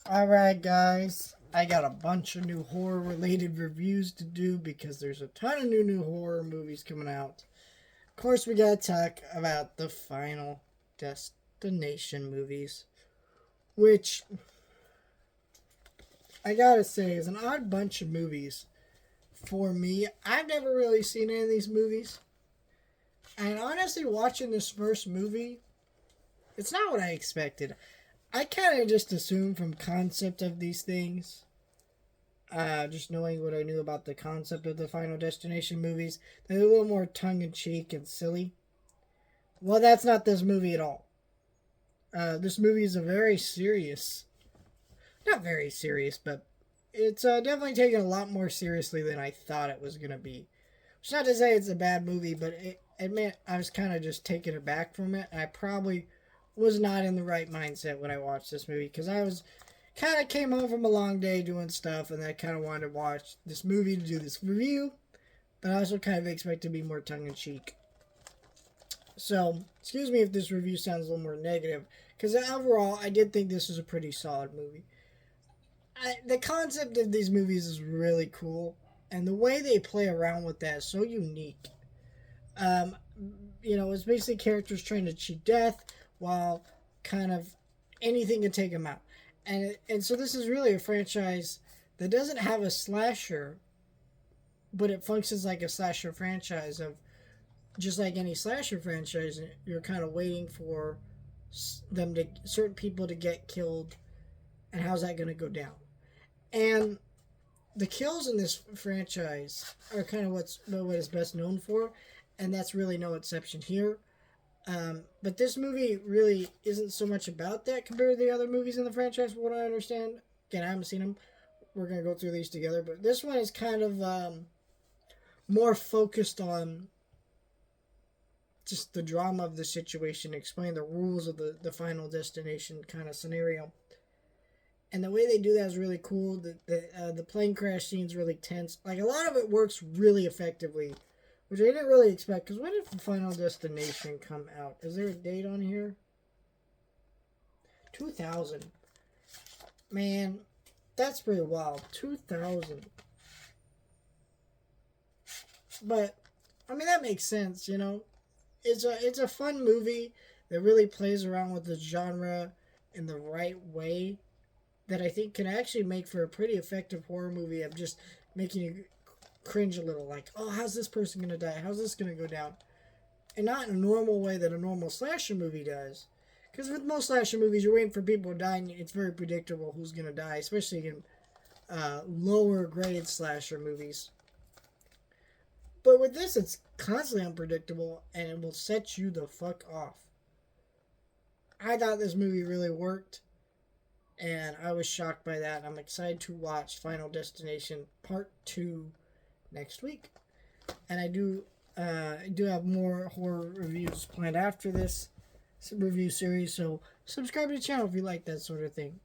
Alright, guys. I got a bunch of new horror related reviews to do because there's a ton of new horror movies coming out. Of course, we gotta talk about the Final Destination movies, which I gotta say is an odd bunch of movies for me. I've never really seen any of these movies. And honestly, watching this first movie, it's not what I expected. I kind of just assumed from concept of these things, just knowing what I knew about the concept of the Final Destination movies, they're a little more tongue in cheek and silly. Well, that's not this movie at all. This movie is a very serious, not very serious, but it's definitely taken a lot more seriously than I thought it was gonna be. It's not to say it's a bad movie, but admit I was kind of just taken aback from it. And I probably was not in the right mindset when I watched this movie because I was kind of came home from a long day doing stuff, and I kind of wanted to watch this movie to do this review, but I also kind of expect to be more tongue in cheek. So, excuse me if this review sounds a little more negative, because overall, I did think this was a pretty solid movie. The concept of these movies is really cool, and the way they play around with that is so unique. Um, it's basically characters trying to cheat death while kind of anything can take them out. And so this is really a franchise that doesn't have a slasher, but it functions like a slasher franchise of just like any slasher franchise. You're kind of waiting for certain people to get killed, and how's that going to go down? And the kills in this franchise are kind of what it's best known for, and that's really no exception here. But this movie really isn't so much about that compared to the other movies in the franchise, from what I understand. Again, I haven't seen them. We're going to go through these together. But this one is kind of more focused on just the drama of the situation, explain the rules of the Final Destination kind of scenario. And the way they do that is really cool. The plane crash scene is really tense. Like, a lot of it works really effectively, which I didn't really expect. Because when did the Final Destination come out? Is there a date on here? 2000. Man, that's pretty wild. 2000. But, I mean, that makes sense, you know? It's a fun movie that really plays around with the genre in the right way that I think can actually make for a pretty effective horror movie of just making you cringe a little. Like, oh, how's this person going to die? How's this going to go down? And not in a normal way that a normal slasher movie does. Because with most slasher movies, you're waiting for people to die, and it's very predictable who's going to die, especially in lower grade slasher movies. But with this, it's constantly unpredictable, and it will set you the fuck off. I thought this movie really worked, and I was shocked by that. I'm excited to watch Final Destination Part 2 next week. And I do have more horror reviews planned after this review series, so subscribe to the channel if you like that sort of thing.